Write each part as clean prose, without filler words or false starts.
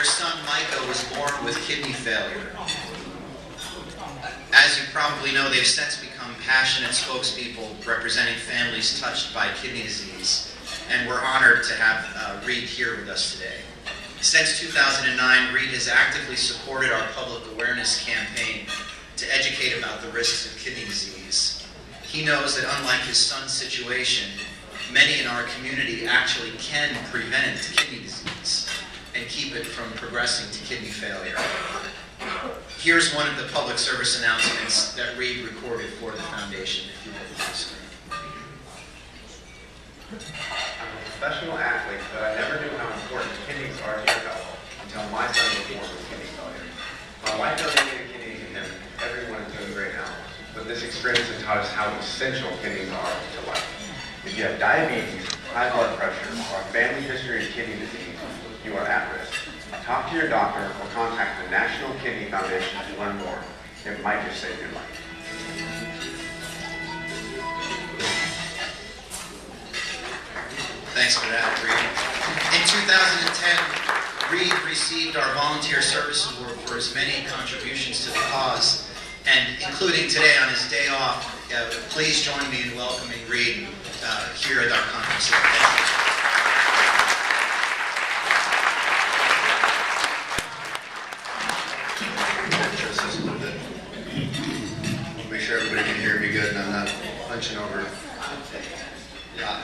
their son Micah was born with kidney failure. As you probably know, they've since become passionate spokespeople representing families touched by kidney disease, and we're honored to have Reed here with us today. Since 2009, Reed has actively supported our public awareness campaign to educate about the risks of kidney disease. He knows that unlike his son's situation, many in our community actually can prevent kidney disease and keep it from progressing to kidney failure. Here's one of the public service announcements that Reed recorded for the foundation, if you look at the screen. I'm a professional athlete, but I never knew how important kidneys are to your health until my son was born with kidney failure. My wife donated a kidney to him. Everyone is doing great now. But this experience has taught us how essential kidneys are to life. If you have diabetes, high blood pressure, or a family history of kidney disease, you are at risk. Talk to your doctor or contact the National Kidney Foundation to learn more. It might just save your life. Thanks for that, Reed. In 2010, Reed received our Volunteer Service Award for his many contributions to the cause, and including today on his day off, please join me in welcoming Reed here at our conference. Make sure everybody can hear me good and I'm not punching over. Yeah.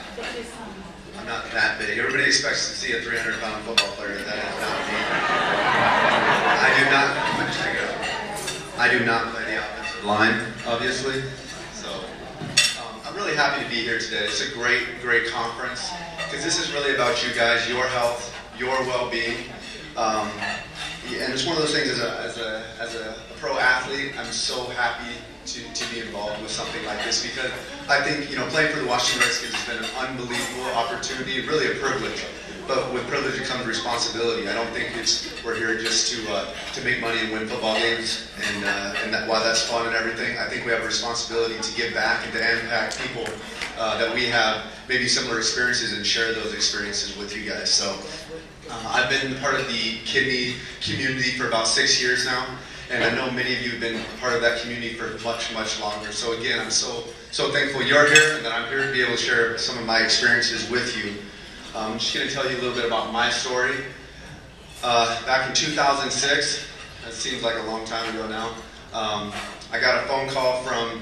I'm not that big. Everybody expects to see a 300-pound football player. That is not me. I do not play the offensive line, obviously. So I'm really happy to be here today. It's a great conference because this is really about you guys, your health, your well-being. And it's one of those things as a pro athlete, I'm so happy to be involved with something like this because I think, playing for the Washington Redskins has been an unbelievable opportunity, really a privilege. But with privilege comes responsibility. I don't think we're here just to make money and win football games, and that while that's fun and everything, I think we have a responsibility to give back and to impact people that we have maybe similar experiences and share those experiences with you guys. So I've been part of the kidney community for about 6 years now. And I know many of you have been part of that community for much longer. So again, I'm so thankful you're here and that I'm here to be able to share some of my experiences with you. I'm just going to tell you a little bit about my story. Back in 2006, that seems like a long time ago now, I got a phone call from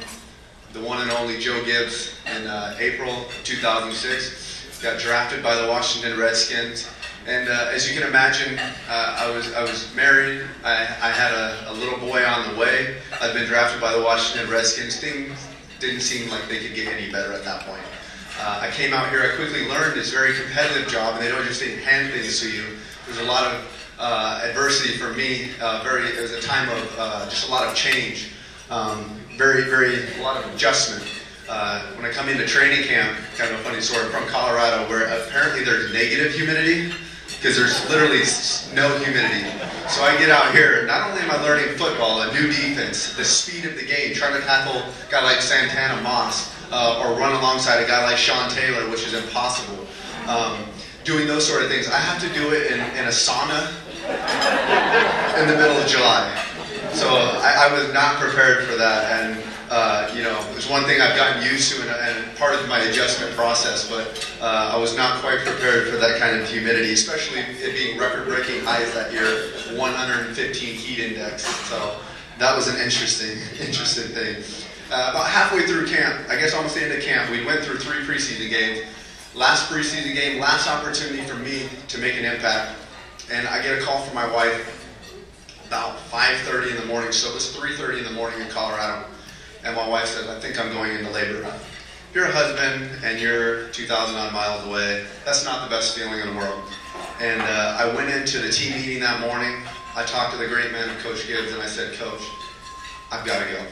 the one and only Joe Gibbs in April 2006. Got drafted by the Washington Redskins. And as you can imagine, I was married. I had a little boy on the way. I'd been drafted by the Washington Redskins. Things didn't seem like they could get any better at that point. I came out here. I quickly learned it's a very competitive job, and they don't just hand things to you. There's a lot of adversity for me. It was a time of just a lot of change. A lot of adjustment. When I come into training camp, kind of a funny story, I'm from Colorado, where apparently there's negative humidity. Because there's literally no humidity. So I get out here, and not only am I learning football, a new defense, the speed of the game, trying to tackle a guy like Santana Moss, or run alongside a guy like Sean Taylor, which is impossible. Doing those sort of things. I have to do it in a sauna in the middle of July. So I was not prepared for that, and it's one thing I've gotten used to and part of my adjustment process, but I was not quite prepared for that kind of humidity, especially it being record-breaking highs that year, 115 heat index. So that was an interesting thing. About halfway through camp, I guess almost the end of camp, we went through 3 preseason games. Last preseason game, last opportunity for me to make an impact, and I get a call from my wife about 5:30 in the morning, so it was 3:30 in the morning in Colorado. And my wife said, I think I'm going into labor. If you're a husband and you're 2,000 odd miles away, that's not the best feeling in the world. And I went into the team meeting that morning. I talked to the great man, Coach Gibbs, and I said, Coach, I've got to go.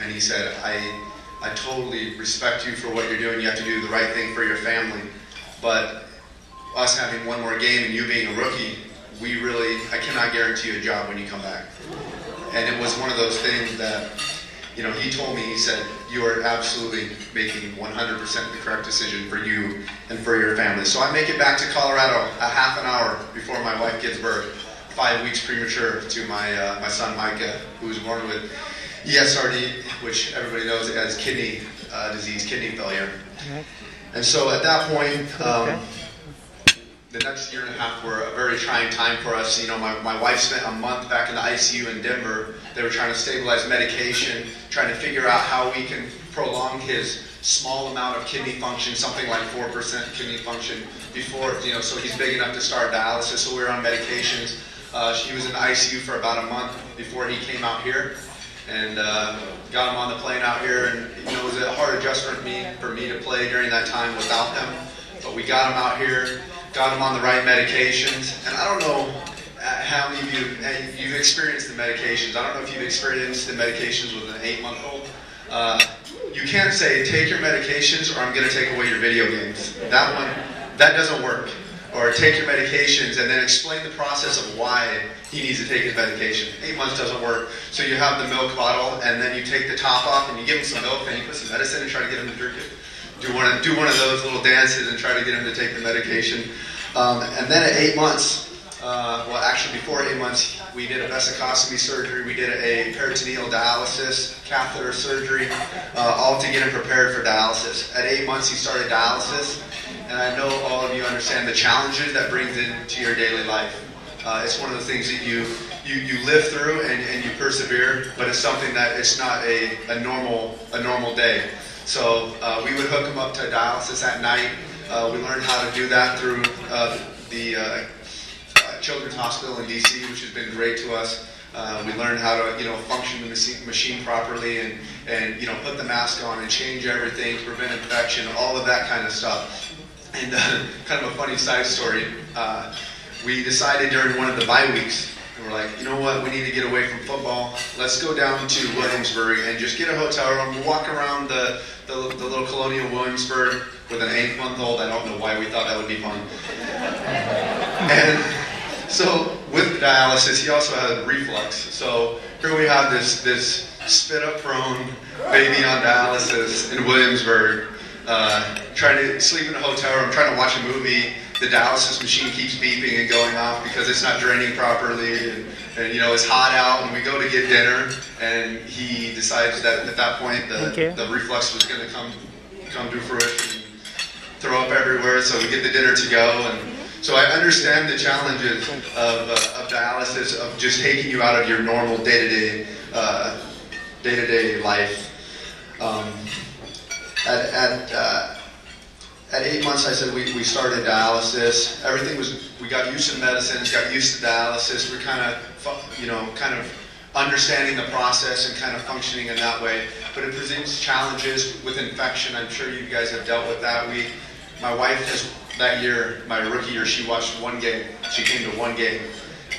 And he said, I totally respect you for what you're doing. You have to do the right thing for your family. But us having one more game and you being a rookie, I cannot guarantee you a job when you come back. And it was one of those things that, he told me, he said, you are absolutely making 100% the correct decision for you and for your family. So I make it back to Colorado a half an hour before my wife gives birth. 5 weeks premature to my son Micah, who was born with ESRD, which everybody knows as kidney disease, kidney failure. And so at that point, the next year and a half were a very trying time for us. You know, my wife spent a month back in the ICU in Denver. They were trying to stabilize medication, trying to figure out how we can prolong his small amount of kidney function, something like 4% kidney function before, you know, so he's big enough to start dialysis. So we were on medications. He was in the ICU for about a month before he came out here, and got him on the plane out here. And you know, it was a hard adjustment for me to play during that time without him. But we got him out here, got him on the right medications, and I don't know how many of you've experienced the medications. I don't know if you've experienced the medications with an 8-month-old. You can't say, take your medications or I'm going to take away your video games. That doesn't work. Or take your medications and then explain the process of why he needs to take his medication. 8 months doesn't work. So you have the milk bottle and then you take the top off and you give him some milk and you put some medicine and try to get him to drink it. Do one of those little dances and try to get him to take the medication. And then at 8 months, well, actually before 8 months, we did a vesicostomy surgery, we did a peritoneal dialysis, catheter surgery, all to get him prepared for dialysis. At 8 months, he started dialysis, and I know all of you understand the challenges that brings into your daily life. It's one of the things that you live through and you persevere, but it's something that it's not a normal day. So we would hook him up to dialysis at night. We learned how to do that through the Children's Hospital in DC, which has been great to us. We learned how to, function the machine properly and put the mask on and change everything to prevent infection, all of that kind of stuff. And kind of a funny side story, we decided during one of the bye weeks, and we're like, you know what, we need to get away from football. Let's go down to Williamsburg and just get a hotel room. We'll walk around the little colonial Williamsburg with an 8-month-old. I don't know why we thought that would be fun. And so with dialysis, he also had reflux. So here we have this spit-up-prone baby on dialysis in Williamsburg, trying to sleep in a hotel room, trying to watch a movie. The dialysis machine keeps beeping and going off because it's not draining properly, and it's hot out, and we go to get dinner, and he decides that at that point the reflux was going to come to fruition, and throw up everywhere, so we get the dinner to go. And so I understand the challenges of dialysis, of just taking you out of your normal day-to-day life. At 8 months, I said we started dialysis. Everything we got used to medicines, got used to dialysis. We're kind of understanding the process and kind of functioning in that way. But it presents challenges with infection. I'm sure you guys have dealt with that. My wife has, that year, my rookie year, she watched one game. She came to one game.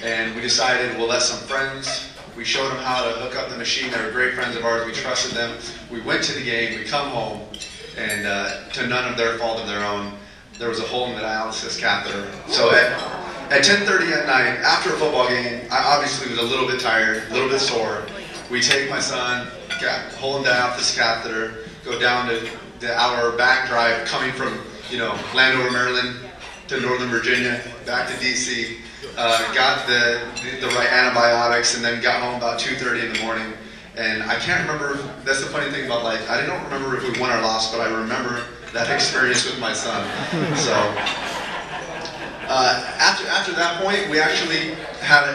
And we decided we'll let some friends. We showed them how to hook up the machine. They were great friends of ours. We trusted them. We went to the game. We come home. And to none of their fault of their own, there was a hole in the dialysis catheter. So at 10:30 at night, after a football game, I obviously was a little bit tired, a little bit sore. We take my son, hole in the dialysis catheter, go down to our back drive coming from Landover, Maryland to Northern Virginia, back to DC, got the right antibiotics, and then got home about 2:30 in the morning. And I can't remember, that's the funny thing about life, I don't remember if we won or lost, but I remember that experience with my son. So, after that point, we actually had,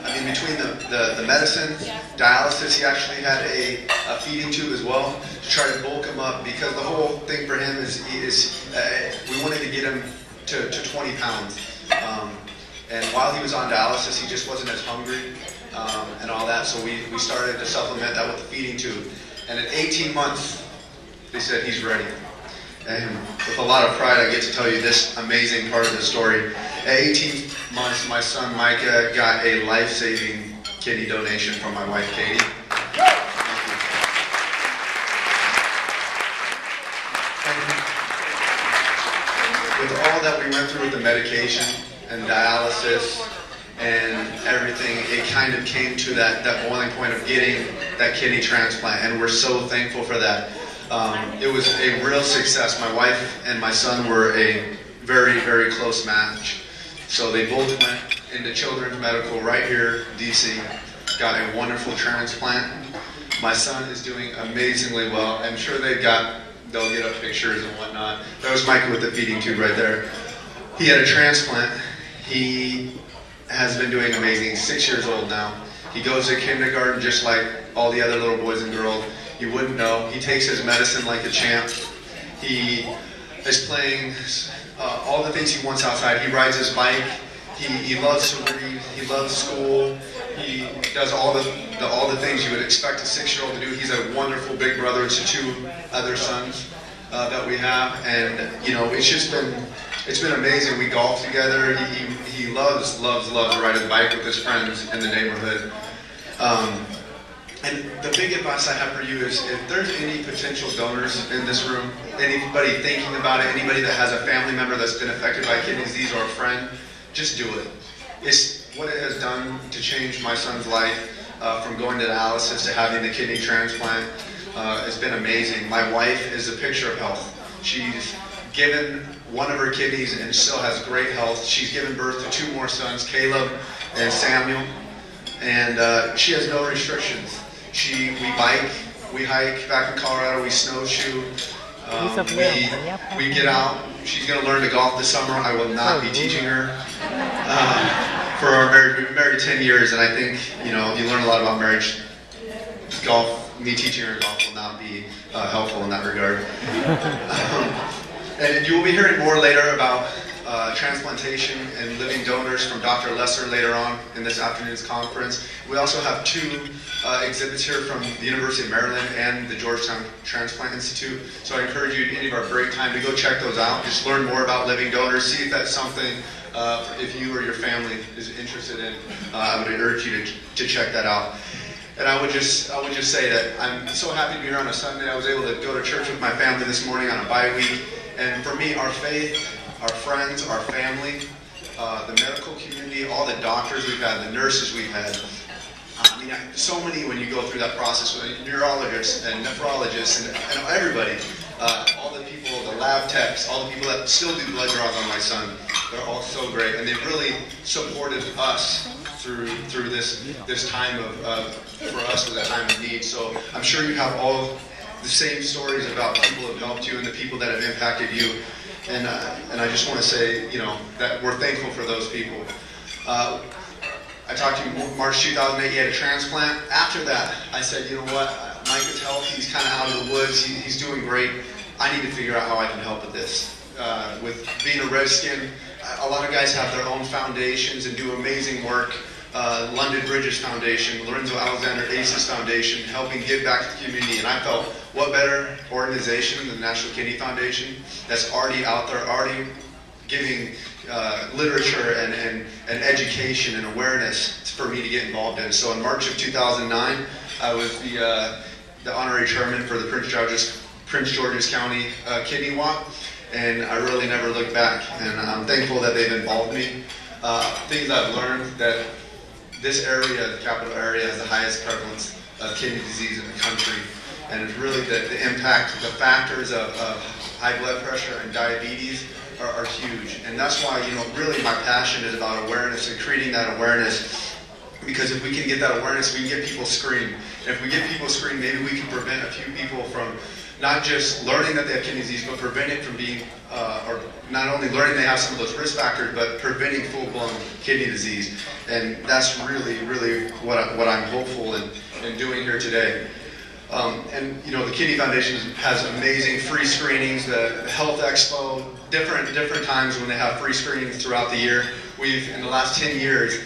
between the medicine, dialysis, he actually had a feeding tube as well to try to bulk him up, because the whole thing for him is we wanted to get him to 20 pounds. And while he was on dialysis, he just wasn't as hungry. And all that, so we started to supplement that with the feeding tube. And at 18 months, they said he's ready. And with a lot of pride, I get to tell you this amazing part of the story. At 18 months, my son Micah got a life-saving kidney donation from my wife Katie. With all that we went through with the medication and dialysis and everything, it kind of came to that boiling point of getting that kidney transplant, and we're so thankful for that. It was a real success. My wife and my son were a very, very close match. So they both went into children's medical right here in DC. Got a wonderful transplant. My son is doing amazingly well. I'm sure they'll get up pictures and whatnot. That was Michael with the feeding tube right there. He had a transplant. He has been doing amazing. He's 6 years old now. He goes to kindergarten just like all the other little boys and girls. You wouldn't know. He takes his medicine like a champ. He is playing all the things he wants outside. He rides his bike. He loves to read. He loves school. He does all the things you would expect a 6-year-old to do. He's a wonderful big brother to 2 other sons that we have, and it's been amazing. We golf together. He loves to ride his bike with his friends in the neighborhood. And the big advice I have for you is, if there's any potential donors in this room, anybody thinking about it, anybody that has a family member that's been affected by kidney disease or a friend, just do it. It's what it has done to change my son's life, from going to dialysis to having the kidney transplant. It's been amazing. My wife is a picture of health. She's given one of her kidneys and still has great health. She's given birth to 2 more sons, Caleb and Samuel, and she has no restrictions. We bike, we hike back in Colorado, we snowshoe, we get out. She's going to learn to golf this summer. I will not be teaching her. For our marriage, we've been married 10 years, and I think, you learn a lot about marriage. Golf, me teaching her golf will not be helpful in that regard. And you will be hearing more later about transplantation and living donors from Dr. Lesser later on in this afternoon's conference. We also have 2 exhibits here from the University of Maryland and the Georgetown Transplant Institute. So I encourage you, at any of our break time, to go check those out. Just learn more about living donors. See if that's something, if you or your family is interested in. I would urge you to check that out. And I would just say that I'm so happy to be here on a Sunday. I was able to go to church with my family this morning on a bye week. And for me, our faith, our friends, our family, the medical community, all the doctors we've had, the nurses we've had. So many, when you go through that process, with neurologists and nephrologists and everybody, all the people, the lab techs, all the people that still do blood draws on my son, they're all so great. And they've really supported us through this time for us, was a time of need. So I'm sure you have all the same stories about people who have helped you and the people that have impacted you. And I just want to say, that we're thankful for those people. I talked to you March 2008, he had a transplant. After that, I said, you know what, Mike is healthy, he's kind of out of the woods, he's doing great. I need to figure out how I can help with this. With being a Redskin, a lot of guys have their own foundations and do amazing work. London Bridges Foundation, Lorenzo Alexander ACES Foundation, helping give back to the community. And I felt, what better organization than the National Kidney Foundation that's already out there, already giving literature and education and awareness for me to get involved in. So in March of 2009, I was the honorary chairman for the Prince George's County Kidney Walk, and I really never looked back. And I'm thankful that they've involved me. Things I've learned, that this area, the capital area, has the highest prevalence of kidney disease in the country. And it's really the impact, the factors of high blood pressure and diabetes are huge. And that's why, really my passion is about awareness and creating that awareness. Because if we can get that awareness, we can get people screened. And if we get people screened, maybe we can prevent a few people from not just learning that they have kidney disease, but prevent it from being, or not only learning they have some of those risk factors, but preventing full-blown kidney disease. And that's really, really what I'm hopeful in doing here today. And the Kidney Foundation has amazing free screenings, the Health Expo, different times when they have free screenings throughout the year. We've, in the last 10 years,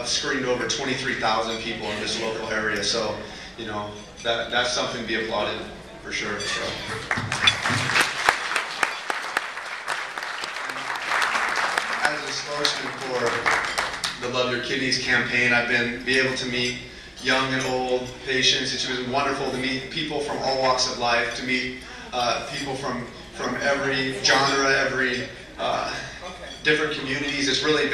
screened over 23,000 people in this local area. So, that's something to be applauded for sure. So. As a spokesman for the Love Your Kidneys campaign, I've been able to meet young and old patients. It's been wonderful to meet people from all walks of life, to meet people from every genre, every different communities. It's really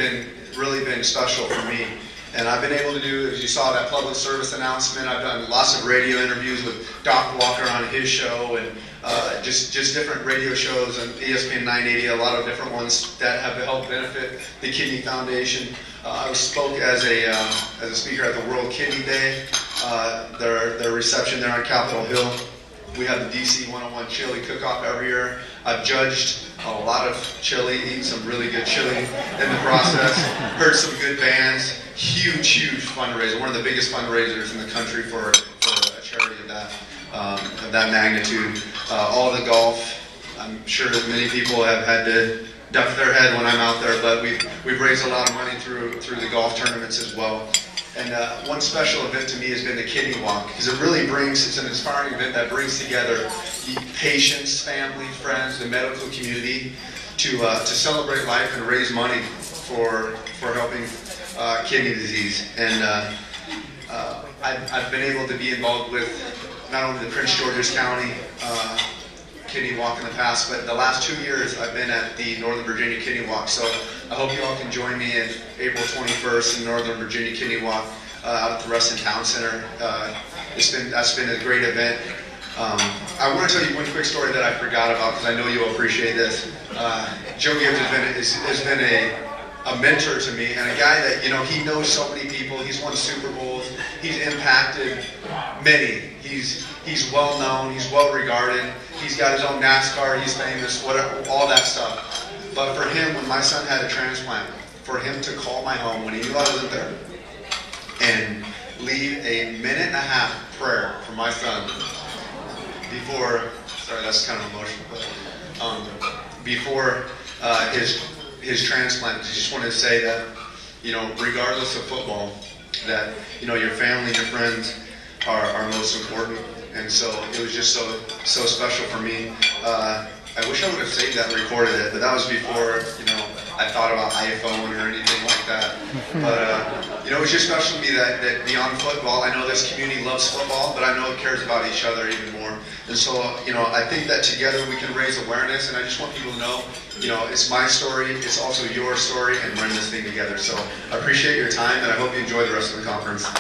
been special for me. And I've been able to do, as you saw, that public service announcement. I've done lots of radio interviews with Doc Walker on his show, and just different radio shows on ESPN 980, a lot of different ones that have helped benefit the Kidney Foundation. I spoke as a speaker at the World Kidney Day, their reception there on Capitol Hill. We have the DC 101 chili cook-off every year. I've judged a lot of chili, eaten some really good chili in the process, heard some good bands, huge fundraiser, one of the biggest fundraisers in the country for a charity of that magnitude. All the golf, I'm sure that many people have had to duck their head when I'm out there, but we've raised a lot of money through the golf tournaments as well. And one special event to me has been the Kidney Walk, because it really it's an inspiring event that brings together patients, family, friends, the medical community to celebrate life and raise money for helping kidney disease. And I've been able to be involved with not only the Prince George's County Kidney Walk in the past, but the last 2 years I've been at the Northern Virginia Kidney Walk. So I hope you all can join me in April 21st in Northern Virginia Kidney Walk out at the Rustin Town Center. That's been a great event. I want to tell you one quick story that I forgot about, because I know you'll appreciate this. Joe Gibbs has been a mentor to me, and a guy that, he knows so many people. He's won Super Bowls. He's impacted many. He's well known. He's well regarded. He's got his own NASCAR. He's famous. Whatever, all that stuff. But for him, when my son had a transplant, for him to call my home when he knew I wasn't there and leave a minute-and-a-half prayer for my son before. Sorry, that's kind of emotional, but before his transplant, I just wanted to say that, regardless of football, that, your family and your friends are most important. And so it was just so special for me. I wish I would have saved that and recorded it, but that was before, I thought about iPhone or anything like that. But, it was just special to me that beyond football, I know this community loves football, but I know it cares about each other even more. And so, I think that together we can raise awareness, and I just want people to know, it's my story, it's also your story, and we're in this thing together. So I appreciate your time, and I hope you enjoy the rest of the conference.